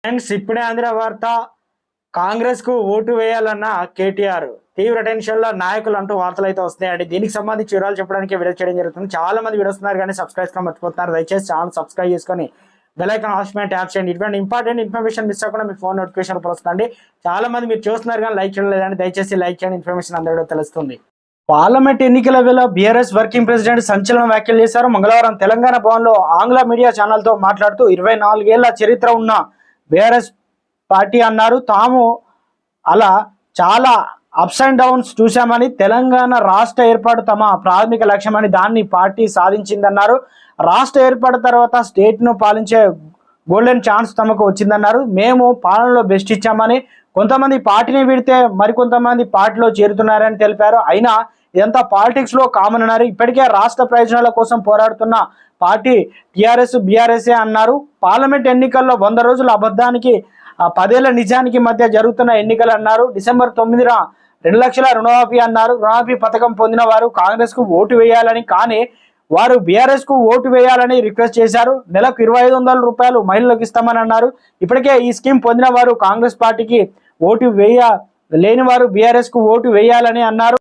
Friends, ఇప్పుడే అందిన వార్త. కాంగ్రెస్ కు ఓటు వేయాలన్న కేటీఆర్ తీవ్ర టెన్షన్ లో నాయకులు అంటూ వార్తలు అయితే వస్తున్నాయండి. దీనికి సంబంధించి వివరాలు చెప్పడానికి వీడియో చేయడం జరుగుతుంది. చాలా మంది వీడియోస్ ఉన్నారు కానీ సబ్స్క్రైబ్ గా మర్చిపోతున్నారు. దయచేసి ఛానల్ సబ్స్క్రైబ్ చేసుకొని బెల్ ఐకాన్ ఆల్ మీద ట్యాప్ చేయండి. ఇటువంటి ఇంపార్టెంట్ ఇన్ఫర్మేషన్ మిస్ అవ్వకుండా మీ ఫోన్ నోటిఫికేషన్ వస్తుంది. చాలా మంది మీరు చూస్తున్నారు కానీ లైక్ చేయడం లేదండి. దయచేసి లైక్ చేయండి, ఇన్ఫర్మేషన్ అందరికీ తెలుస్తుంది. పార్లమెంట్ ఎన్నికల వేళ బీఆర్ఎస్ వర్కింగ్ ప్రెసిడెంట్ సంచలన వ్యాఖ్యలు చేశారు. మంగళవారం తెలంగాణ భవన్లో ఆంగ్ల మీడియా ఛానల్తో మాట్లాడుతూ 24 ఏళ్ల చరిత్ర ఉన్న బీఆర్ఎస్ పార్టీ అన్నారు. తాము అలా చాలా అప్స్ అండ్ డౌన్స్ చూశామని, తెలంగాణ రాష్ట్ర ఏర్పాటు తమ ప్రాథమిక లక్ష్యమని, దాన్ని పార్టీ సాధించిందన్నారు. రాష్ట్ర ఏర్పాటు తర్వాత స్టేట్ను పాలించే గోల్డెన్ ఛాన్స్ తమకు వచ్చిందన్నారు. మేము పాలనలో బెస్ట్ ఇచ్చామని, కొంతమంది పార్టీని విడితే మరికొంతమంది పార్టీలో చేరుతున్నారని తెలిపారు. అయినా ఇదంతా పాలిటిక్స్లో కామన్ అన్నారు. ఇప్పటికే రాష్ట్ర ప్రయోజనాల కోసం పోరాడుతున్న పార్టీ టీఆర్ఎస్ బీఆర్ఎస్ఏ అన్నారు. పార్లమెంట్ ఎన్నికల్లో 100 రోజుల అబద్ధానికి 10 ఏళ్ల నిజానికి మధ్య జరుగుతున్న ఎన్నికలు అన్నారు. డిసెంబర్ 9న 2 లక్షల రుణమాఫీ అన్నారు. రుణమాఫీ పథకం పొందిన వారు కాంగ్రెస్ కు ఓటు వేయాలని, కానీ వారు బీఆర్ఎస్ కు ఓటు వేయాలని రిక్వెస్ట్ చేశారు. నెలకు 2500 రూపాయలు మహిళలకు ఇస్తామని అన్నారు. ఇప్పటికే ఈ స్కీమ్ పొందిన వారు కాంగ్రెస్ పార్టీకి ఓటు లేని వారు బీఆర్ఎస్ కు ఓటు వేయాలని అన్నారు.